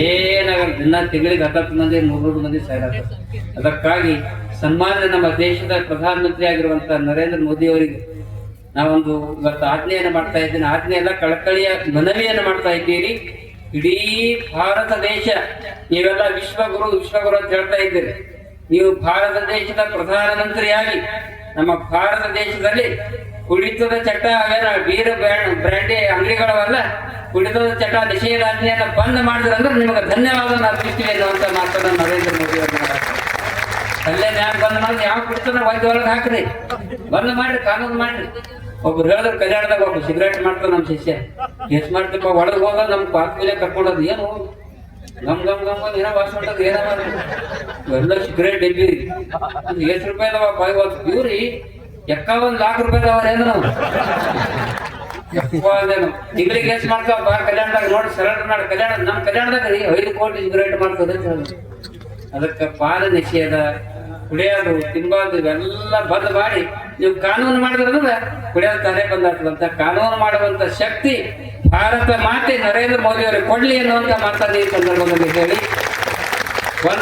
ಏನಾಗಲ್ಲ, ದಿನ ತಿಂಗಳಿಗೆ 10 ಮಂದಿ 100 ಮಂದಿ ಸಾಯ್ತಾರೆ. ಅದಕ್ಕಾಗಿ ಸನ್ಮಾನ್ಯ ನಮ್ಮ ದೇಶದ ಪ್ರಧಾನಮಂತ್ರಿ ಆಗಿರುವಂತಹ ನರೇಂದ್ರ ಮೋದಿ ಅವರಿಗೆ ನಾವೊಂದು ಇವತ್ತು ಆಜ್ಞೆಯನ್ನು ಮಾಡ್ತಾ ಇದ್ದೀನಿ. ಆಜ್ಞೆ ಎಲ್ಲ ಕಳಕಳಿಯ ಮನವಿಯನ್ನು ಮಾಡ್ತಾ ಇದ್ದೀರಿ. ಇಡೀ ಭಾರತ ದೇಶ, ನೀವೆಲ್ಲ ವಿಶ್ವಗುರು ಅಂತ ಹೇಳ್ತಾ ಇದ್ದೀರಿ. ನೀವು ಭಾರತ ದೇಶದ ಪ್ರಧಾನಮಂತ್ರಿಯಾಗಿ ನಮ್ಮ ಭಾರತ ದೇಶದಲ್ಲಿ ಕುಡಿತದ ಚಟ ಅವೇನ ಬೀರ ಬ್ರ್ಯಾಂಡಿ ಅಂಗಡಿಗಳವಲ್ಲ, ಕುಡಿತದ ಚಟ ನಿಷೇಧಾಜ್ಞೆಯನ್ನು ಬಂದ್ ಮಾಡಿದ್ರಂದ್ರೆ ನಿಮಗೆ ಧನ್ಯವಾದ ಅರ್ಪಿಸ್ತೀವಿ ಅನ್ನುವಂಥ ಮಾತನ್ನು ನರೇಂದ್ರ ಮೋದಿ ಅವರು ಅಲ್ಲೇ ನ್ಯಾಯ ಬಂದ್ ಮಾಡಿ ಯಾವ ಕುಡಿತನ ಒಳಗೆ ಹಾಕ್ರಿ, ಬಂದ್ ಮಾಡ್ರಿ, ಕಾನೂನು ಮಾಡ್ರಿ. ಒಬ್ರು ಹೇಳಿದ್ರು ಕಲ್ಯಾಣದಾಗ ಒಬ್ಬ ಸಿಗರೇಟ್ ಮಾಡ್ತಾವ ನಮ್ಮ ಶಿಷ್ಯ, ಎಸ್ ಮಾಡ್ತಪ್ಪ ಒಳಗೆ ಹೋದ ನಮ್ ಪಾರ್ಕ್ ಮೇಲೆ ಕರ್ಕೊಂಡೋದು, ಏನು ಗಮ್ ಗಮ್ ಗಮ್ ಏನೋ ವಾಸ ಮಾಡೋದು, ಏನೋ ಮಾಡಿ ಎಲ್ಲ ಸಿಗರೇಟ್ ಡಬ್ಬಿ ಎಷ್ಟು ರೂಪಾಯಿ ಅದಾವ ಇವ್ರಿ 51 लाख ರೂಪಾಯಿ ಅದಾವ ನಾವು ತಿಂಗಳಿಗೆ ಎಷ್ಟು ಮಾಡ್ತಾವ ಬಾರ್ ಕಲ್ಯಾಣದಾಗ ನೋಡಿ ಸರೆಂಡರ್ ಮಾಡಿ ಕಲ್ಯಾಣ ನಮ್ಮ ಕಲ್ಯಾಣದಾಗ ರೀ 5 ಕೋಟಿ ಸಿಗರೇಟ್ ಮಾಡ್ತದೆ. ಅದಕ್ಕೆ ಪಾಲ ನಿಷೇಧ, ಕುಡಿಯೋದು, ತಿಂಬಾದು ಇವೆಲ್ಲ ಬಂದ್ ಮಾಡಿ ನೀವು ಕಾನೂನು ಮಾಡಿದ್ರಂದ್ರೆ ಕುಡಿಯೋದು ತಾನೇ ಬಂದಾಗ್ತದಂತ. ಕಾನೂನು ಮಾಡುವಂತ ಶಕ್ತಿ ಭಾರತ ಮಾತೆ ನರೇಂದ್ರ ಮೋದಿ ಅವರಿಗೆ ಕೊಡ್ಲಿ ಅನ್ನುವಂತ ಮಾತನ್ನು ಈ ಸಂದರ್ಭದಲ್ಲಿ ಹೇಳಿ ಒಂದು